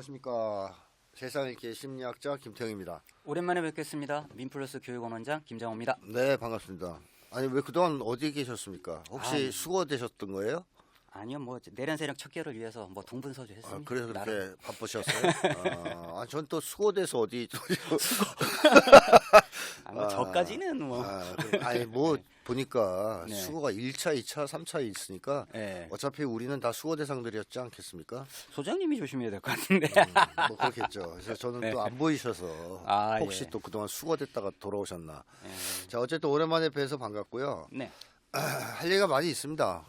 안녕하십니까. 세상일기 심리학자 김태형입니다. 오랜만에 뵙겠습니다. 민플러스 교육원원장 김장호입니다. 네, 반갑습니다. 아니 왜 그동안 어디 계셨습니까? 혹시 수거되셨던 거예요? 아니요, 뭐 내련세력 척결을 위해서 뭐 동분서주 했습니다. 그래서 그렇게 나름. 바쁘셨어요? 전 또 수거돼서 어디 뭐 저까지는 뭐. 아니 뭐 보니까 네. 수거가 1차, 2차, 3차 있으니까 네. 어차피 우리는 다 수거 대상들이었지 않겠습니까? 소장님이 조심해야 될 것 같은데. 뭐 그렇겠죠. 그래서 저는 네. 또 안 보이셔서 혹시 예. 또 그동안 수거됐다가 돌아오셨나. 예. 자, 어쨌든 오랜만에 뵈서 반갑고요. 네. 할 얘기가 많이 있습니다.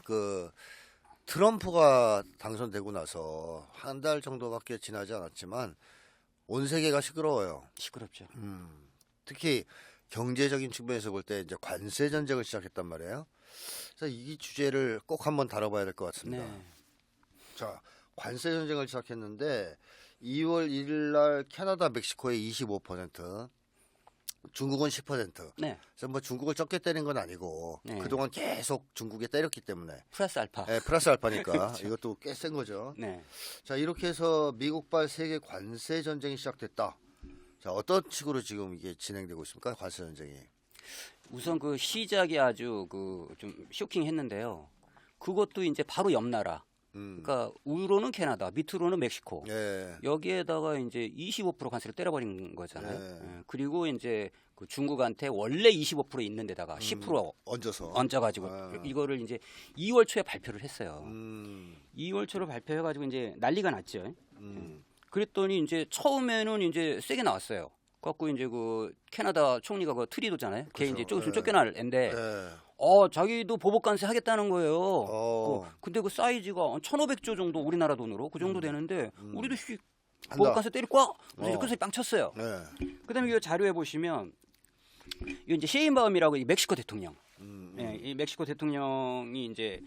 트럼프가 당선되고 나서 한 달 정도밖에 지나지 않았지만 온 세계가 시끄러워요. 시끄럽죠. 특히 경제적인 측면에서 볼 때 이제 관세 전쟁을 시작했단 말이에요. 그래서 이 주제를 꼭 한번 다뤄봐야 될 것 같습니다. 네. 자, 관세 전쟁을 시작했는데 2월 1일 날 캐나다, 멕시코의 25%, 중국은 10%. 네. 그래서 뭐 중국을 적게 때린 건 아니고 네. 그동안 계속 중국에 때렸기 때문에 플러스 알파. 네, 플러스 알파니까 이것도 꽤 센 거죠. 네. 자, 이렇게 해서 미국발 세계 관세 전쟁이 시작됐다. 자, 어떤 식으로 지금 이게 진행되고 있습니까? 관세 전쟁이. 우선 그 시작이 아주 좀 쇼킹했는데요. 그것도 이제 바로 옆 나라. 그러니까 우로는 캐나다, 밑으로는 멕시코. 예. 여기에다가 이제 25% 관세를 때려버린 거잖아요. 네. 예. 그리고 이제 그 중국한테 원래 25% 있는 데다가 10% 얹어서. 얹어가지고 아. 이거를 이제 2월 초에 발표를 했어요. 음. 2월 초로 발표해가지고 이제 난리가 났죠. 음. 그랬더니 이제 처음에는 이제 세게 나왔어요. 갖고 이제 그 캐나다 총리가 그 트리도잖아요. 걔 그렇죠. 이제 조금 네. 쫓겨날 앤데, 예. 자기도 보복 관세 하겠다는 거예요. 어. 근데 그 사이즈가 1,500조 정도 우리나라 돈으로 그 정도 되는데 우리도 한다. 보복 관세 때릴 거야. 그래서 어. 그래서 빵 쳤어요. 예. 그다음에 이 자료에 보시면 이 이제 셰인바움이라고 이 멕시코 대통령, 예, 이 멕시코 대통령이 이제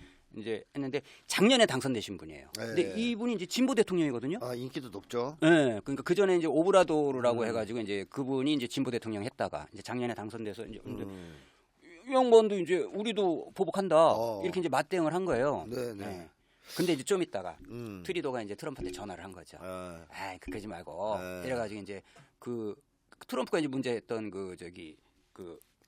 했는데 작년에 당선되신 분이에요. 네. 근데 이분이 이제 진보 대통령이거든요. 아, 인기도 높죠. 예, 그러니까 그 전에 이제 오브라도르라고 해가지고 이제 그분이 이제 진보 대통령 했다가 이제 작년에 당선돼서 이제 근데 이 양반도 이제 우리도 보복한다 이렇게 이제 맞대응을 한 거예요. 네네. 예. 근데 이제 좀 있다가 음. 트리도가 이제 트럼프한테 전화를 한 거죠. 아. 아이 그러지 말고 네. 이래가지고 이제 그 트럼프가 이제 문제했던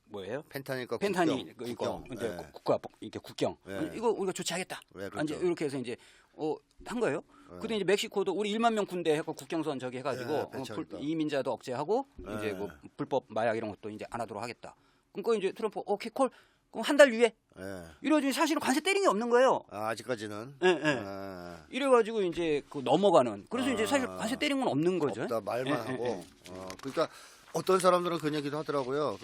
뭐예요? 펜타닐과 펜타닐 국경. 이거 이제 예. 국가 이렇게 국경 네. 이거 우리가 조치하겠다. 네, 그렇죠. 이제 이렇게 해서 이제 한 거예요. 근데 이제 멕시코도 우리 1만 명 군대 해고 국경선 저기 해가지고 네, 배치하겠다. 이민자도 억제하고 이제 그 불법 마약 이런 것도 이제 안 하도록 하겠다. 그러니까 이제 트럼프 오케이 콜 그럼 한 달 뒤에 예. 이래가지고 사실은 관세 때린 게 없는 거예요. 아, 아직까지는. 예, 예. 아, 이래가지고 이제 그 넘어가는. 그래서 이제 사실 관세 때린 건 없는 거죠. 없다 말만 예, 하고. 예, 그러니까 어떤 사람들은 그런 얘기도 하더라고요.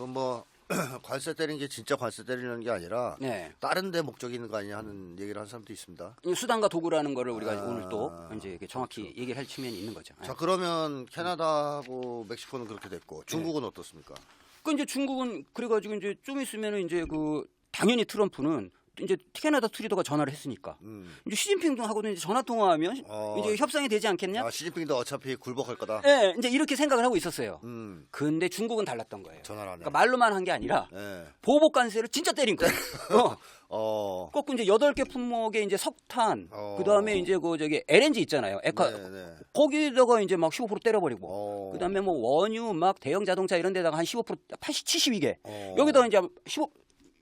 관세 때리는 게 진짜 관세 때리는 게 아니라 네. 다른 데 목적이 있는 거 아니냐 하는 얘기를 하는 사람도 있습니다. 이 수단과 도구라는 거를 우리가 오늘 또 이제 이렇게 정확히 그렇죠. 얘기를 할 측면이 있는 거죠. 예. 자, 그러면 캐나다하고 멕시코는 그렇게 됐고 중국은 어떻습니까? 그 이제 중국은 그래가지고 이제 좀 있으면은 이제 그 당연히 트럼프는 이제 캐나다 트리도가 전화를 했으니까 이제 시진핑하고도 이제 전화 통화하면 이제 협상이 되지 않겠냐? 아, 시진핑도 어차피 굴복할 거다. 예, 이제 이렇게 생각을 하고 있었어요. 음. 근데 중국은 달랐던 거예요. 전화를 안 해. 그러니까 말로만 한 게 아니라 예. 보복 관세를 진짜 때린 거예요. 거꾸로 이제 8개 품목의 이제 석탄, 그다음에 이제 그 저기 LNG 있잖아요. 네. 거기다가 이제 막 15% 때려버리고. 그다음에 뭐 원유 막 대형 자동차 이런 데다가 한 15% 72개. 여기다가 이제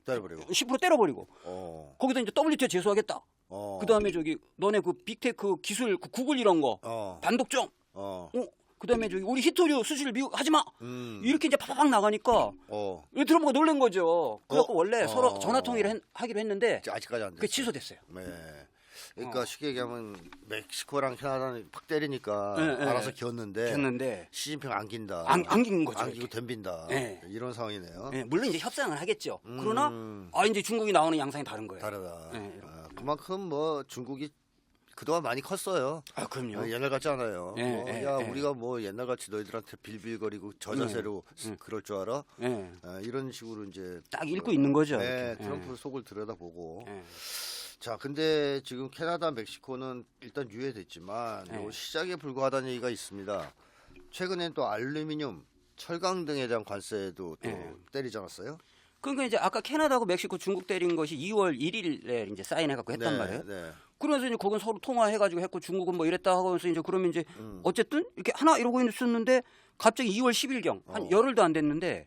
때려버리고. 10% 때려버리고. 거기다 이제 WTO 제소하겠다. 그다음에 저기 너네 그 빅테크 기술 그 구글 이런 거 반독점. 그다음에 저기 우리 히토류 수출 미국 하지 마. 이렇게 이제 팍팍 나가니까 이 트럼프가 놀란 거죠. 그래갖고 원래 서로 전화 통일을 하기로 했는데 아직까지 안 됐어요. 그게 취소됐어요. 네. 그러니까 쉽게 얘기하면 멕시코랑 캐나다는 팍 때리니까 네. 알아서 기었는데 했는데 시진핑 안긴다. 안긴 거죠. 안기고 덤빈다. 네. 이런 상황이네요. 네, 물론 이제 협상을 하겠죠. 그러나 이제 중국이 나오는 양상이 다른 거예요. 다르다. 네. 그만큼 뭐 중국이 그동안 많이 컸어요. 아, 그럼요. 옛날 같지 않아요. 네, 우리가 뭐 옛날 같이 너희들한테 빌빌거리고 저자세로 그럴 줄 알아? 네. 이런 식으로 이제 딱 읽고 있는 거죠. 네, 이렇게. 트럼프 속을 들여다보고. 네. 자, 근데 지금 캐나다, 멕시코는 일단 유예됐지만 요 시작에 불과하다는 얘기가 있습니다. 최근엔 또 알루미늄, 철강 등에 대한 관세도 또 때리지 않았어요? 그러니까 이제 아까 캐나다하고 멕시코, 중국 때린 것이 2월 1일에 이제 사인해갖고 했단 말이에요. 네. 그러면서 이제 거긴 서로 통화해가지고 했고 중국은 뭐 이랬다 하면서 이제 그러면 이제 어쨌든 이렇게 하나 이러고 있었는데 갑자기 2월 10일경 한 열흘도 안 됐는데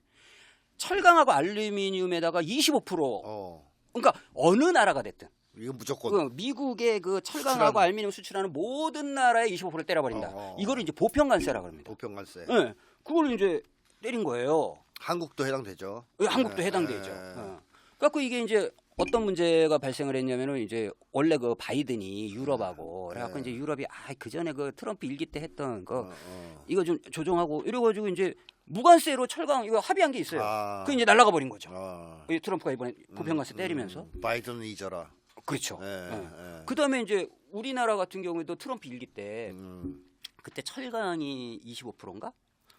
철강하고 알루미늄에다가 25% 그러니까 어느 나라가 됐든 이건 무조건 그 미국의 그 철강하고 알루미늄 수출하는 모든 나라에 25%를 때려버린다. 이거를 이제 보편관세라 그럽니다. 보편관세. 네, 그걸 이제 때린 거예요. 한국도 해당되죠. 한국도 해당되죠. 그래갖고 이게 이제 어떤 문제가 발생을 했냐면은 이제 원래 그 바이든이 유럽하고 그래갖고 이제 유럽이 그 전에 그 트럼프 일기 때 했던 거 이거 좀 조정하고 이래가지고 이제 무관세로 철강 이거 합의한 게 있어요. 그 이제 날아가 버린 거죠. 트럼프가 이번에 보편관세 때리면서 바이든은 잊어라. 그렇죠. 그다음에 이제 우리나라 같은 경우에도 트럼프 일기 때 그때 철강이 25%인가?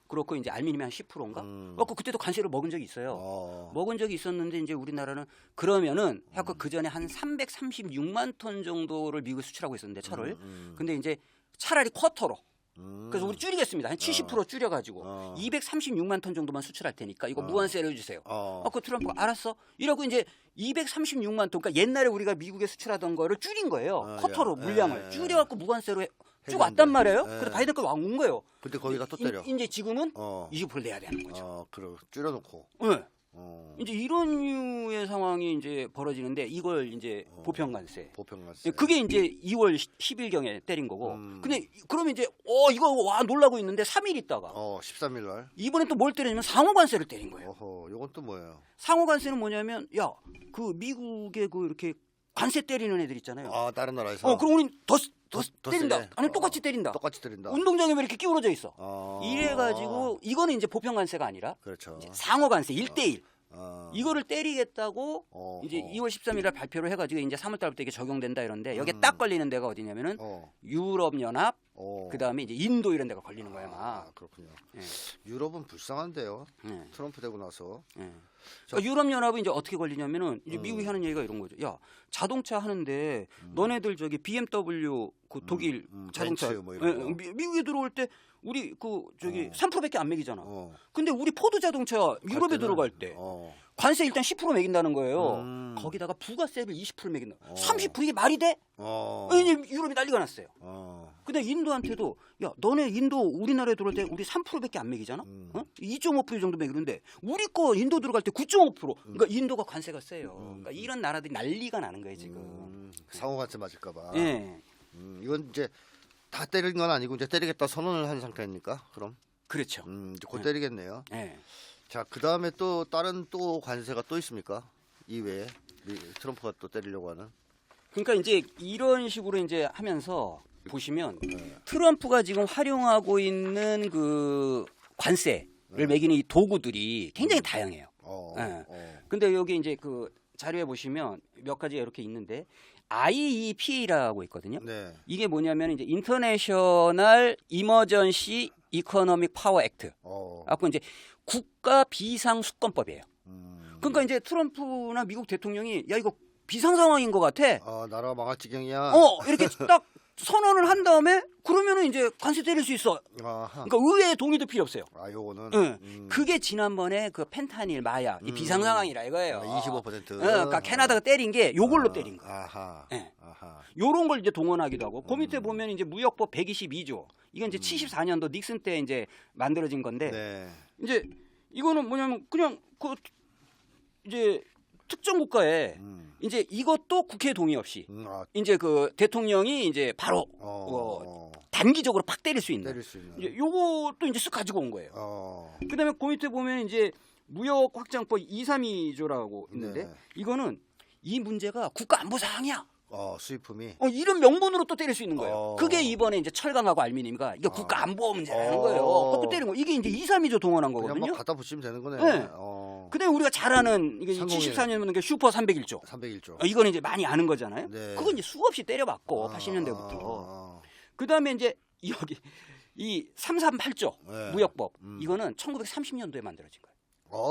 그렇고 이제 알루미늄이 한 10%인가? 그래서 그때도 관세를 먹은 적이 있어요. 먹은 적이 있었는데 이제 우리나라는 그러면은 해갖고 그 전에 한 336만 톤 정도를 미국에 수출하고 있었는데 철을. 근데 이제 차라리 쿼터로. 그래서 우리 줄이겠습니다. 한 70% 줄여가지고 236만 톤 정도만 수출할 테니까 이거 무관세로 해주세요. 그 트럼프가 알았어. 이러고 이제 236만 톤. 그러니까 옛날에 우리가 미국에 수출하던 거를 줄인 거예요. 쿼터로 물량을 줄여갖고 무관세로 쭉 왔단 말이에요. 그래서 바이든가 온 거예요. 근데 거기다 또 때려. 이제 지금은 20% 내야 되는 거죠. 그리고 줄여놓고. 네. 이제 이런 류의 상황이 이제 벌어지는데 이걸 이제 보편관세. 보편관세. 그게 이제 2월 10일경에 때린 거고. 근데 그러면 이제 이거 와 놀라고 있는데 3일 있다가 13일 날. 이번에 또 뭘 때리냐면 상호관세를 때린 거예요. 요건 또 뭐예요? 상호관세는 뭐냐면 그 미국의 그 이렇게 관세 때리는 애들 있잖아요. 다른 나라에서. 그럼 우린 더 때린다. 세게? 아니 똑같이 때린다. 똑같이 때린다. 운동장에 왜 이렇게 끼우러져 있어? 이래가지고 이거는 이제 보편관세가 아니라 그렇죠. 상호관세 1대1 이거를 때리겠다고 이제 2월 13일에 발표를 해가지고 이제 3월달부터 이게 적용된다 이런데 여기에 딱 걸리는 데가 어디냐면은 유럽연합 그다음에 이제 인도 이런 데가 걸리는 거예요 막. 그렇군요. 유럽은 불쌍한데요. 트럼프 되고 나서. 그러니까 유럽연합은 이제 어떻게 걸리냐면은 이제 미국이 하는 얘기가 이런 거죠. 야 자동차 하는데 너네들 저기 BMW 그 독일 자동차 벤츠 뭐 이런 거. 미국에 들어올 때 우리 그 저기 3%밖에 안 매기잖아. 근데 우리 포드 자동차 유럽에 들어갈 때 관세 일단 10% 매긴다는 거예요. 거기다가 부가세를 20% 매긴다. 30% 이게 말이 돼? 이제 유럽이 난리가 났어요. 근데 인도한테도 야 너네 인도 우리나라에 들어올 때 우리 3%밖에 안 매기잖아. 2.5% 정도 매기는데 우리 거 인도 들어갈 때 9.5%. 그러니까 인도가 관세가 세요. 그러니까 이런 나라들이 난리가 나는 거예요 지금. 상호관세 맞을까봐. 예. 이건 이제 다 때린 건 아니고 이제 때리겠다 선언을 한 상태입니까? 그럼? 그렇죠. 이제 곧 때리겠네요. 예. 자, 그 다음에 또 다른 또 관세가 또 있습니까? 이외에 트럼프가 또 때리려고 하는. 그러니까 이제 이런 식으로 이제 하면서 보시면 트럼프가 지금 활용하고 있는 그 관세를 매기는 이 도구들이 굉장히 다양해요. 근데 여기 이제 그 자료에 보시면 몇 가지가 이렇게 있는데 IEPA라고 있거든요. 이게 뭐냐면 이제 인터내셔널 이머전시 이코노믹 파워 액트. 갖고 이제 국가 비상 수권법이에요. 그러니까 이제 트럼프나 미국 대통령이 야 이거 비상 상황인 것 같아. 나라가 망할 지경이야. 이렇게 딱 선언을 한 다음에 그러면은 이제 관세 때릴 수 있어. 그러니까 의회의 동의도 필요 없어요. 요거는. 그게 지난번에 그 펜타닐 마약 이 비상 상황이라 이거예요. 25%. 그러니까 캐나다가 때린 게 요걸로 때린 거예요. 아하. 요런 걸 이제 동원하기도 하고 그 밑에 보면 이제 무역법 122조 이건 이제 74년도 닉슨 때 이제 만들어진 건데 이제 이거는 뭐냐면 그냥 그 이제 특정 국가에 이제 이것도 국회 동의 없이 이제 그 대통령이 이제 바로 단기적으로 팍 때릴 수 있는 이제 요것도 이제 쓱 가지고 온 거예요. 그다음에 그 밑에 보면 이제 무역 확장법 232조라고 있는데 이거는 이 문제가 국가 안보 사항이야. 수입품이 이런 명분으로 또 때릴 수 있는 거예요. 그게 이번에 이제 철강하고 알루미늄이가 이게 국가 안보 문제라는 거예요. 그것도 때리는 거. 이게 이제 232조 동원한 거거든요. 그냥 막 갖다 붙이면 되는 거네. 네. 그다음에 우리가 잘 아는 이게 74년도는 슈퍼 301조. 301조. 이거는 이제 많이 아는 거잖아요. 네. 그건 이제 수없이 때려봤고 80년대부터. 그다음에 이제 여기 이 338조 무역법 이거는 1930년도에 만들어진 거예요.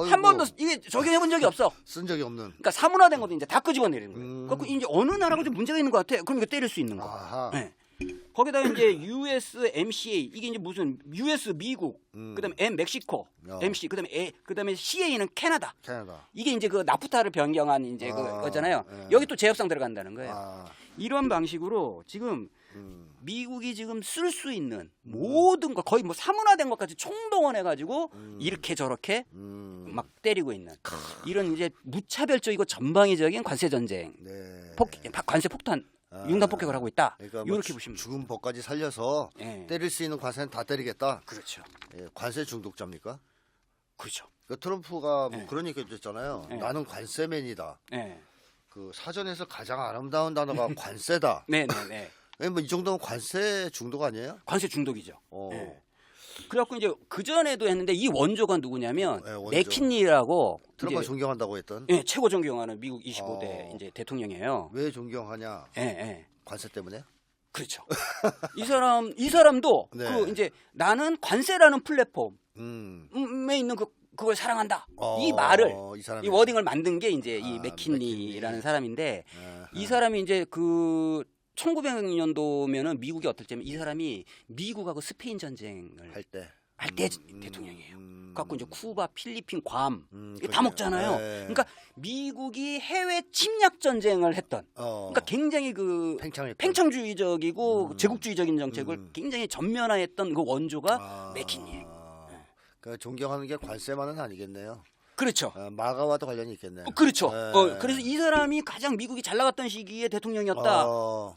한 번도 이게 적용해 본 적이 없어. 쓴 적이 없는. 그러니까 사문화된 것도 이제 다 끄집어내는 거예요. 그래서 이제 어느 나라가 좀 문제가 있는 것 같아. 그럼 이거 때릴 수 있는 거. 아하. 거기다가 이제 USMCA 이게 이제 무슨 US 미국, 그다음에 M 멕시코, MC 그다음에 CA는 캐나다. 이게 이제 그 나프타를 변경한 이제 그거잖아요. 여기 또 제협상 들어간다는 거예요. 이런 방식으로 지금 미국이 지금 쓸 수 있는 모든 거 거의 뭐 사문화된 것까지 총동원해 가지고 이렇게 저렇게 막 때리고 있는 이런 이제 무차별적이고 전방위적인 관세 전쟁, 관세 폭탄, 융단 폭격을 하고 있다. 그러니까 이렇게 보시면 죽은 법까지 살려서 때릴 수 있는 관세는 다 때리겠다. 그렇죠. 관세 중독자입니까? 그렇죠. 그러니까 트럼프가 뭐 그런 얘기 했잖아요. 나는 관세맨이다. 그 사전에서 가장 아름다운 단어가 관세다. 네네네. 뭐 이 정도면 관세 중독 아니에요? 관세 중독이죠. 그래갖고 이제 그 전에도 했는데 이 원조가 누구냐면 원조. 맥킨리라고 트럼프가 존경한다고 했던. 최고 존경하는 미국 25대 이제 대통령이에요. 왜 존경하냐? 관세 때문에? 그렇죠. 이 사람도 네. 그 이제 나는 관세라는 플랫폼에 있는 그걸 사랑한다. 이 말을 이 워딩을 만든 게 이제 이 맥킨리라는 사람인데 이 사람이 이제 그 1900년도면은 미국이 어떨 때면 이 사람이 미국하고 스페인 전쟁을 할 때 대통령이에요. 갖고 이제 쿠바, 필리핀, 괌 이거 다 먹잖아요. 그러니까 미국이 해외 침략 전쟁을 했던 그러니까 굉장히 그 팽창주의적이고 제국주의적인 정책을 굉장히 전면화했던 그 원조가 맥킨리예요. 그 존경하는 게 관세만은 아니겠네요. 그렇죠. 마가와도 관련이 있겠네요. 그렇죠. 그래서 이 사람이 가장 미국이 잘 나갔던 시기에 대통령이었다.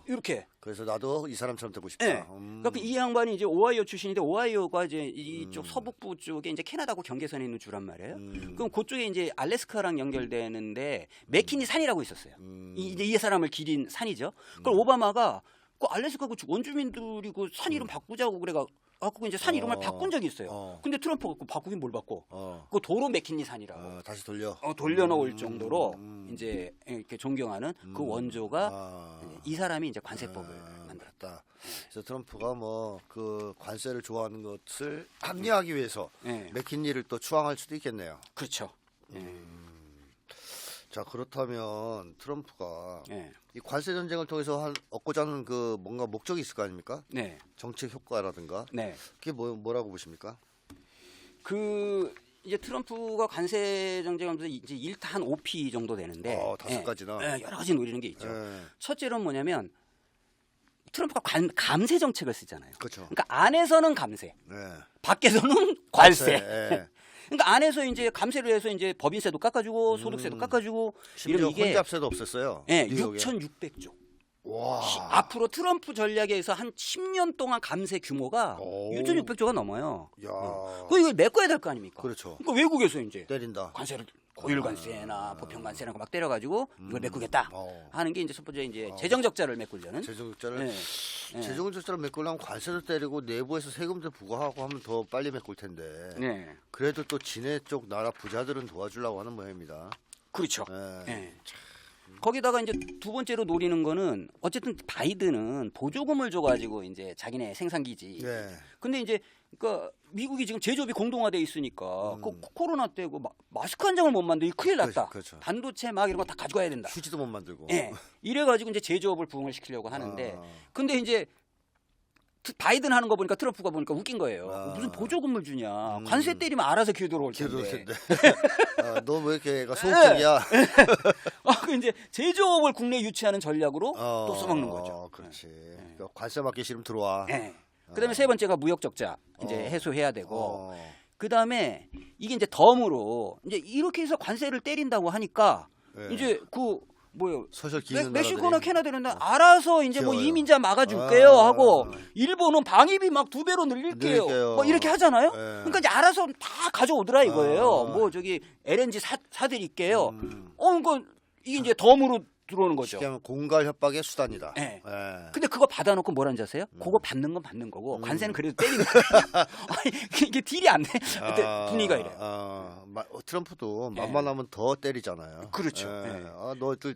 이렇게. 그래서 나도 이 사람처럼 되고 싶다. 그러니까 이 양반이 이제 오하이오 출신인데 오하이오가 이제 이쪽 서북부 쪽에 이제 캐나다하고 경계선에 있는 주란 말이에요. 그럼 그쪽에 이제 알래스카랑 연결되는데 맥키니 산이라고 있었어요. 이제 이 사람을 기린 산이죠. 그걸 오바마가 그 알래스카 그 원주민들이 그 산 이름 바꾸자고 그래가. 갖고 이제 산 이름을 바꾼 적이 있어요. 근데 트럼프가 그 바꾸긴 뭘 바꿔? 그 도로 맥킨리 산이라고. 다시 돌려놓을 정도로 이제 이렇게 존경하는 그 원조가 이 사람이 이제 관세법을 만들었다. 그래서 트럼프가 뭐 그 관세를 좋아하는 것을 합리화하기 위해서 맥킨리를 또 추앙할 수도 있겠네요. 그렇죠. 자, 그렇다면 트럼프가 이 관세 전쟁을 통해서 얻고자 하는 그 뭔가 목적이 있을 거 아닙니까? 정책 효과라든가. 그게 뭐라고 보십니까? 그 이제 트럼프가 관세 정쟁하면서 이제 1타 한 5피 정도 되는데 5가지나 여러 가지 노리는 게 있죠. 첫째로는 뭐냐면 트럼프가 감세 정책을 쓰잖아요. 그러니까 안에서는 감세, 밖에서는 관세. 그러니까 안에서 이제 감세를 해서 이제 법인세도 깎아주고 소득세도 깎아주고 심지어 혼잡세도 없었어요. 6,600조. 와. 앞으로 트럼프 전략에 의해서 한 10년 동안 감세 규모가 6,600조가 넘어요. 그 이걸 메꿔야 될 거 아닙니까? 그렇죠. 그러니까 외국에서 이제 때린다. 관세를 고율관세나 보편관세나 막 때려가지고 이걸 메꾸겠다 하는 게 이제 첫 번째 이제 재정 적자를 메꾸려는. 재정 적자를 메꾸려면 관세도 때리고 내부에서 세금도 부과하고 하면 더 빨리 메꿀 텐데. 그래도 또 지네 쪽 나라 부자들은 도와주려고 하는 모양입니다. 그렇죠. 거기다가 이제 두 번째로 노리는 거는 어쨌든 바이든은 보조금을 줘가지고 이제 자기네 생산기지. 근데 이제 그러니까 미국이 지금 제조업이 공동화돼 있으니까 그 코로나 때 그 마스크 한 장을 못 만들고 큰일 났다. 그렇죠. 반도체 막 이런 거 다 가져가야 된다. 휴지도 못 만들고. 이래가지고 이제 제조업을 부흥을 시키려고 하는데 근데 이제 바이든 하는 거 보니까 트럼프가 보니까 웃긴 거예요. 무슨 보조금을 주냐. 관세 때리면 알아서 길 들어올 텐데. 너 왜 이렇게 애가 소극적이야? 그 이제 제조업을 국내에 유치하는 전략으로 또 써먹는 거죠. 그렇지. 그러니까 관세 받기 싫으면 들어와. 그다음에 세 번째가 무역 적자 이제 해소해야 되고 그다음에 이게 이제 덤으로 이제 이렇게 해서 관세를 때린다고 하니까 이제 그 뭐요? 멕시코나 캐나다는 알아서 이제 뭐 이민자 막아줄게요 하고 일본은 방위비 막 2배로 늘릴게요. 뭐 이렇게 하잖아요. 그러니까 이제 알아서 다 가져오더라 이거예요. 뭐 저기 LNG 사드릴게요. 그러니까 이게 이제 덤으로 들어오는 거죠. 공갈 협박의 수단이다. 근데 그거 받아놓고 뭐라는지 아세요? 그거 받는 건 받는 거고 관세는 그래도 때리는 거야. 이게 딜이 안 돼. 분위기가 이래요. 트럼프도 만만하면 더 때리잖아요. 그렇죠. 너희들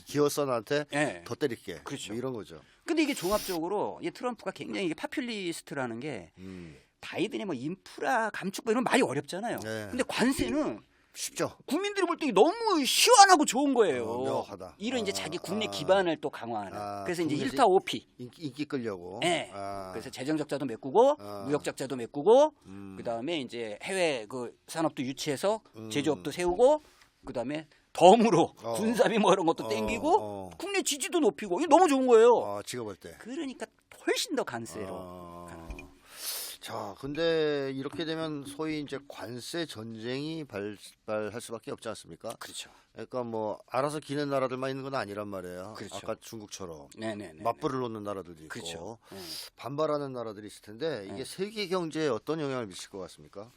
기어서 나한테 더 때릴게. 그렇죠. 뭐 이런 거죠. 근데 이게 종합적으로 이 트럼프가 굉장히 이게 파퓰리스트라는 게 바이든이 뭐 인프라 감축 뭐 이런 말이 어렵잖아요. 근데 관세는 쉽죠. 국민들이 볼 때 너무 시원하고 좋은 거예요. 명확하다. 이런 이제 자기 국내 기반을 또 강화하는. 그래서 이제 국내에서 1타 5피. 인기 끌려고. 네. 그래서 재정 적자도 메꾸고 무역 적자도 메꾸고 그다음에 이제 해외 그 산업도 유치해서 제조업도 세우고 그다음에 덤으로 군사비 뭐 이런 것도 땡기고 국내 지지도 높이고 이거 너무 좋은 거예요. 지가 볼 때. 그러니까 훨씬 더 간세로. 자, 근데 이렇게 되면 소위 이제 관세 전쟁이 발발할 수밖에 없지 않습니까? 그렇죠. 그러니까 뭐 알아서 기는 나라들만 있는 건 아니란 말이에요. 그렇죠. 아까 중국처럼 네네네. 맞불을 놓는 나라들도 있고 그렇죠. 네. 반발하는 나라들이 있을 텐데 이게 세계 경제에 어떤 영향을 미칠 것 같습니까?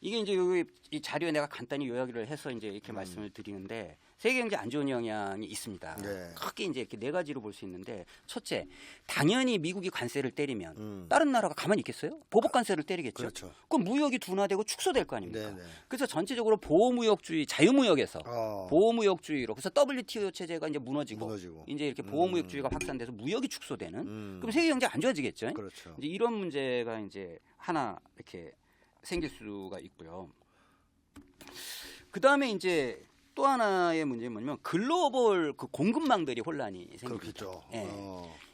이게 이제 여기 이 자료에 내가 간단히 요약을 해서 이제 이렇게 말씀을 드리는데 세계 경제 안 좋은 영향이 있습니다. 네. 크게 이제 이렇게 네 가지로 볼 수 있는데 첫째, 당연히 미국이 관세를 때리면 다른 나라가 가만히 있겠어요? 보복 관세를 때리겠죠. 그렇죠. 그럼 무역이 둔화되고 축소될 거 아닙니까? 네네. 그래서 전체적으로 보호무역주의, 자유무역에서 어. 보호무역주의로 그래서 WTO 체제가 이제 무너지고 무너지고. 이제 이렇게 보호무역주의가 확산돼서 무역이 축소되는 그럼 세계 경제 안 좋아지겠죠. 그렇죠. 이제 이런 문제가 이제 하나 이렇게 생길 수가 있고요. 그 다음에 이제 또 하나의 문제는 뭐냐면 글로벌 그 공급망들이 혼란이 생깁니다. 그렇겠죠. 예.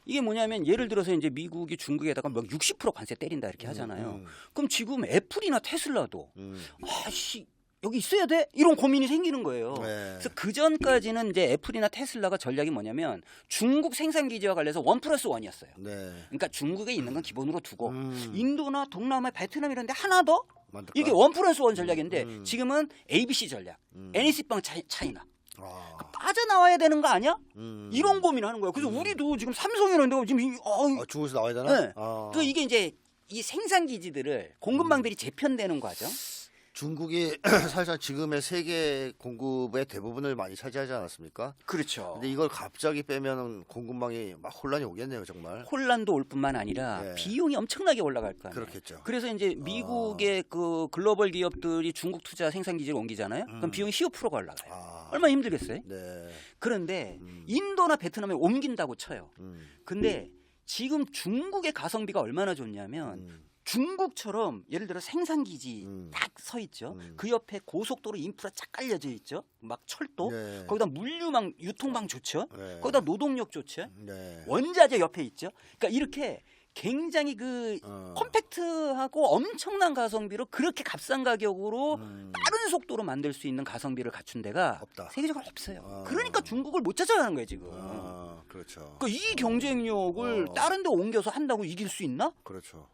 이게 뭐냐면 예를 들어서 이제 미국이 중국에다가 뭐 60% 관세 때린다 이렇게 하잖아요. 그럼 지금 애플이나 테슬라도 아씨 여기 있어야 돼? 이런 고민이 생기는 거예요. 네. 그래서 그 전까지는 이제 애플이나 테슬라가 전략이 뭐냐면 중국 생산 기지와 관련해서 1+1이었어요. 네. 그러니까 중국에 있는 건 기본으로 두고 인도나 동남아, 베트남 이런 데 하나 더 만들까? 이게 1+1 전략인데 지금은 ABC 전략, NEC빵 차이나 빠져나와야 되는 거 아니야? 이런 고민을 하는 거예요. 그래서 우리도 지금 삼성이라는데 지금 중국에서 나와야 되나? 네. 그 이게 이제 이 생산 기지들을 공급망들이 재편되는 과정. 중국이 사실상 지금의 세계 공급의 대부분을 많이 차지하지 않았습니까? 그렇죠. 근데 이걸 갑자기 빼면 공급망이 막 혼란이 오겠네요, 정말. 혼란도 올 뿐만 아니라 네. 비용이 엄청나게 올라갈 거 아니에요. 그렇겠죠. 그래서 이제 미국의 그 글로벌 기업들이 중국 투자 생산 기지를 옮기잖아요. 그럼 비용이 15%가 올라가요. 얼마나 힘들겠어요? 네. 그런데 인도나 베트남에 옮긴다고 쳐요. 근데 지금 중국의 가성비가 얼마나 좋냐면 중국처럼 예를 들어 생산 기지 딱 서 있죠. 그 옆에 고속도로 인프라 쫙 깔려져 있죠. 막 철도. 네. 거기다 물류망, 유통망 좋죠. 네. 거기다 노동력 좋죠. 네. 원자재 옆에 있죠. 그러니까 이렇게 굉장히 그 컴팩트하고 엄청난 가성비로 그렇게 값싼 가격으로 빠른 속도로 만들 수 있는 가성비를 갖춘 데가 없다. 세계적으로 없어요. 그러니까 중국을 못 찾아가는 거예요 지금. 그렇죠. 그러니까 이 경쟁력을 다른 데 옮겨서 한다고 이길 수 있나? 그렇죠.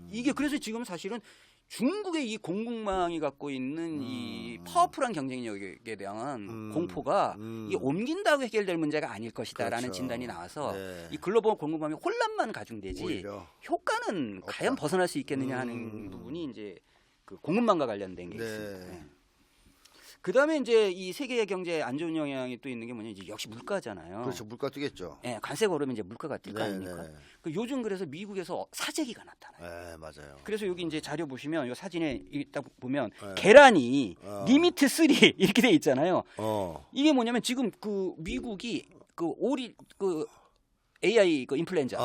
이게 그래서 지금 사실은 중국의 이 공급망이 갖고 있는 이 파워풀한 경쟁력에 대한 공포가 이게 옮긴다고 해결될 문제가 아닐 것이다라는 그렇죠. 진단이 나와서 네. 이 글로벌 공급망이 혼란만 가중되지 오히려 효과는 없다. 과연 벗어날 수 있겠느냐 하는 부분이 이제 그 공급망과 관련된 게 네. 있습니다. 네. 그다음에 이제 이 세계 경제에 안 좋은 영향이 또 있는 게 뭐냐 이제 역시 물가잖아요. 그렇죠. 물가 뛰겠죠. 예, 관세가 오르면 이제 물가가 뛸 거 네, 아닙니까? 네. 그 요즘 그래서 미국에서 사재기가 나타나요. 네, 맞아요. 그래서 여기 이제 자료 보시면 이 사진에 딱 보면 네. 계란이 리미트 3 이렇게 돼 있잖아요. 이게 뭐냐면 지금 그 미국이 그 오리 그 AI 그 인플루엔자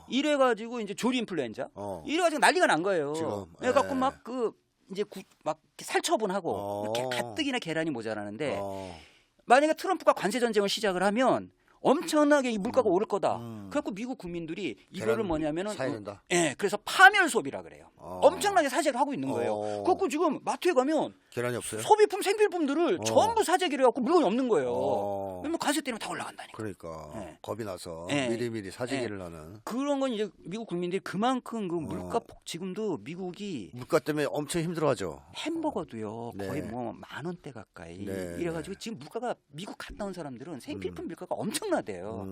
이래가지고 이제 조리 인플루엔자 이래가지고 난리가 난 거예요. 지금, 그래갖고 네. 막 그 이제 막 살처분하고 가뜩이나 계란이 모자라는데 만약에 트럼프가 관세 전쟁을 시작을 하면 엄청나게 이 물가가 오를 거다. 그래갖고 미국 국민들이 이거를 계란 뭐냐면은 사야 된다. 예, 그래서 파멸 소비라 그래요. 엄청나게 사재를 하고 있는 거예요. 그래갖고 지금 마트에 가면 계란이 없어요? 소비품, 생필품들을 전부 사재기를 해갖고 물건이 없는 거예요. 왜냐면 관세 때문에 다 올라간다니까. 그러니까 네. 겁이 나서 네. 미리미리 사재기를 하는. 그런 건 이제 미국 국민들이 그만큼 그 물가 폭 지금도 미국이 물가 때문에 엄청 힘들어하죠. 햄버거도요 네. 거의 뭐 10,000원대 가까이 네. 이래가지고 지금 물가가 미국 갔다 온 사람들은 생필품 물가가 엄청나대요.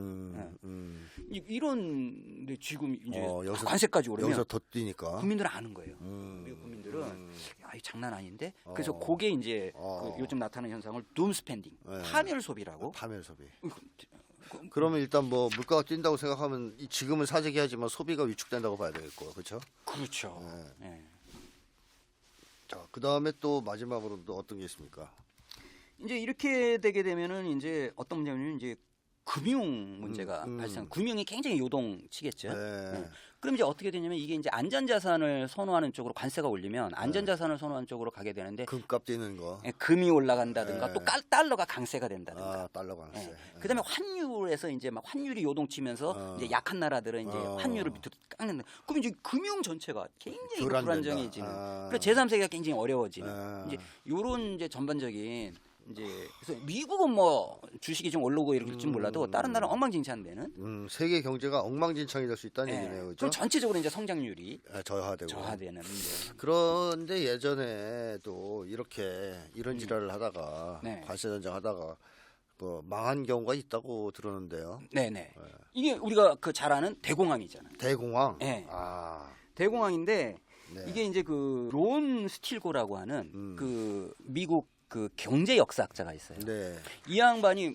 이런 데 지금 이제 여기서- 관세까지 오르면 여기서 더 뛰니까. 국민들은 아는 거예요. 미국 국민들은 야, 이 장난 아닌데. 그래서 그게 이제 그 요즘 나타나는 현상을 둠 스펜딩, 네. 파멸 소비라고. 파멸 소비. 그러면 일단 뭐 물가가 뛴다고 생각하면 지금은 사재기 하지만 소비가 위축된다고 봐야 되겠고, 그렇죠? 그렇죠. 네. 자, 그 다음에 또 마지막으로 또 어떤 게 있습니까? 이제 이렇게 되게 되면은 이제 어떤 문제냐면 이제 금융 문제가 발생. 금융이 굉장히 요동치겠죠. 네. 네. 그럼 이제 어떻게 되냐면 이게 이제 안전자산을 선호하는 쪽으로 관세가 올리면 안전자산을 선호하는 쪽으로 가게 되는데 금값 뛰는 거. 예, 금이 올라간다든가 네. 또 달러가 강세가 된다든가. 아, 달러 강세. 예. 그다음에 환율에서 이제 막 환율이 요동치면서 이제 약한 나라들은 이제 환율을 밑으로 깎는다. 그럼 이제 금융 전체가 굉장히 불안정해지는. 그래서 제3세계가 굉장히 어려워지는. 이제 요런 이제 전반적인 이제 그래서 미국은 뭐 주식이 좀 오르고 이럴지 몰라도 다른 나라는 엉망진창되는. 세계 경제가 엉망진창이 될 수 있다는 예. 얘기네요. 그죠? 그럼 전체적으로 이제 성장률이 저하되고. 저하되는. 이제. 그런데 예전에도 이렇게 이런 지랄을 하다가 네. 관세 전쟁 하다가 뭐 망한 경우가 있다고 들었는데요. 네네. 이게 우리가 그 잘 아는 대공황이잖아요. 대공황. 네. 아. 대공황인데 네. 이게 이제 그 론 스틸고라고 하는 그 미국 그 경제 역사학자가 있어요. 네. 이 양반이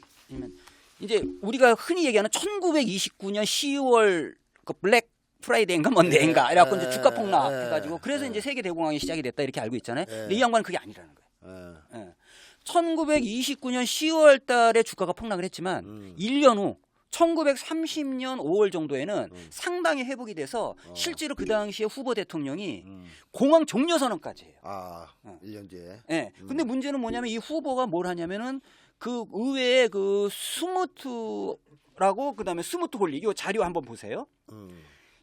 이제 우리가 흔히 얘기하는 1929년 10월 그 블랙 프라이데이인가 뭔데인가 이래갖고 이제 주가 폭락 해가지고 그래서 이제 세계 대공황이 시작이 됐다 이렇게 알고 있잖아요. 근데 이 양반은 그게 아니라는 거예요. 예. 1929년 10월 달에 주가가 폭락을 했지만 1년 후 1930년 5월 정도에는 상당히 회복이 돼서 실제로 그 당시에 후보 대통령이 공황 종료 선언까지 해요. 아, 1년 뒤에. 예. 근데 문제는 뭐냐면 이 후보가 뭘 하냐면은 그 의회에 그 스무트라고 그다음에 스무트 홀리 이 자료 한번 보세요.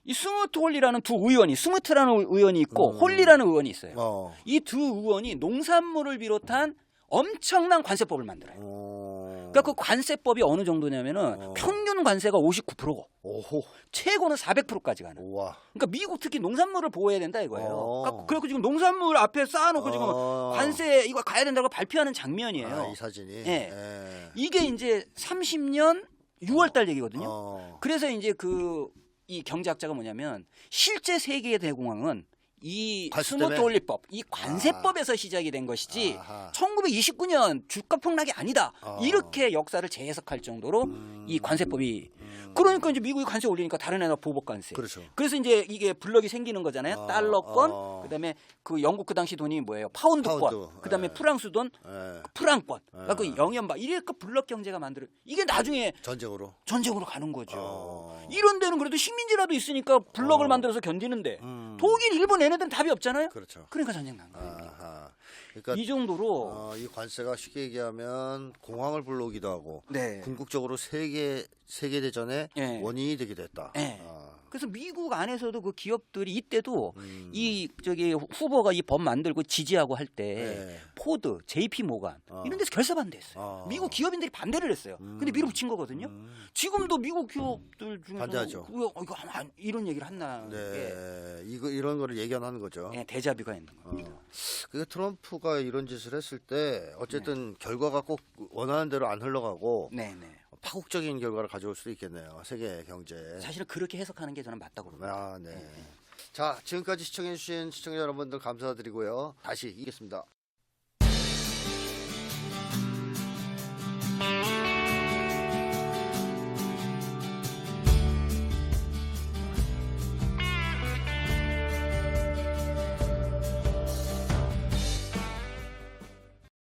이 스무트 홀리라는 두 의원이 스무트라는 의원이 있고 홀리라는 의원이 있어요. 이 두 의원이 농산물을 비롯한 엄청난 관세법을 만들어요. 그러니까 그 관세법이 어느 정도냐면은 평균 관세가 59%고 오호. 최고는 400%까지 가는. 우와. 그러니까 미국 특히 농산물을 보호해야 된다 이거예요. 그러니까 그래갖고 지금 농산물 앞에 쌓아놓고 지금 관세 이거 가야 된다고 발표하는 장면이에요. 아, 이 사진이. 예. 이게 이제 30년 6월달 얘기거든요. 그래서 이제 그 이 경제학자가 뭐냐면 실제 세계의 대공황은 이 스무트 홀리법, 이 관세법에서 시작이 된 것이지 1929년 주가 폭락이 아니다. 이렇게 역사를 재해석할 정도로 이 관세법이 그러니까 이제 미국이 관세 올리니까 다른 나라 보복 관세. 그렇죠. 그래서 이제 이게 블럭이 생기는 거잖아요. 달러권, 그다음에 그 영국 그 당시 돈이 뭐예요? 파운드권, 그다음에 프랑스 돈, 프랑권. 그러니까 영연바 이래서 블럭 경제가 만들어. 이게 나중에 전쟁으로 가는 거죠. 이런 데는 그래도 식민지라도 있으니까 블럭을 만들어서 견디는데 독일, 일본 얘네들은 답이 없잖아요. 그렇죠. 그러니까 전쟁 난 거예요. 그러니까 이 정도로 이 관세가 쉽게 얘기하면 공황을 불러오기도 하고 네. 궁극적으로 세계 대전의 원인이 되기도 했다. 그래서 미국 안에서도 그 기업들이 이때도 이 저기 후보가 이 법 만들고 지지하고 할 때 포드, JP 모간 이런 데서 결사 반대했어요. 미국 기업인들이 반대를 했어요. 근데 밀어붙인 거거든요. 지금도 미국 기업들 중에서 반대하죠. 이거 이런 얘기를 한다. 네, 이런 거를 예견하는 거죠. 네, 대자뷰가 있는 겁니다. 그 트럼프가 이런 짓을 했을 때 어쨌든 결과가 꼭 원하는 대로 안 흘러가고 파국적인 결과를 가져올 수도 있겠네요. 세계 경제에. 사실은 그렇게 해석하는 게 저는 맞다고 봅니다. 네. 자, 지금까지 시청해주신 시청자 여러분들 감사드리고요. 다시 이겠습니다.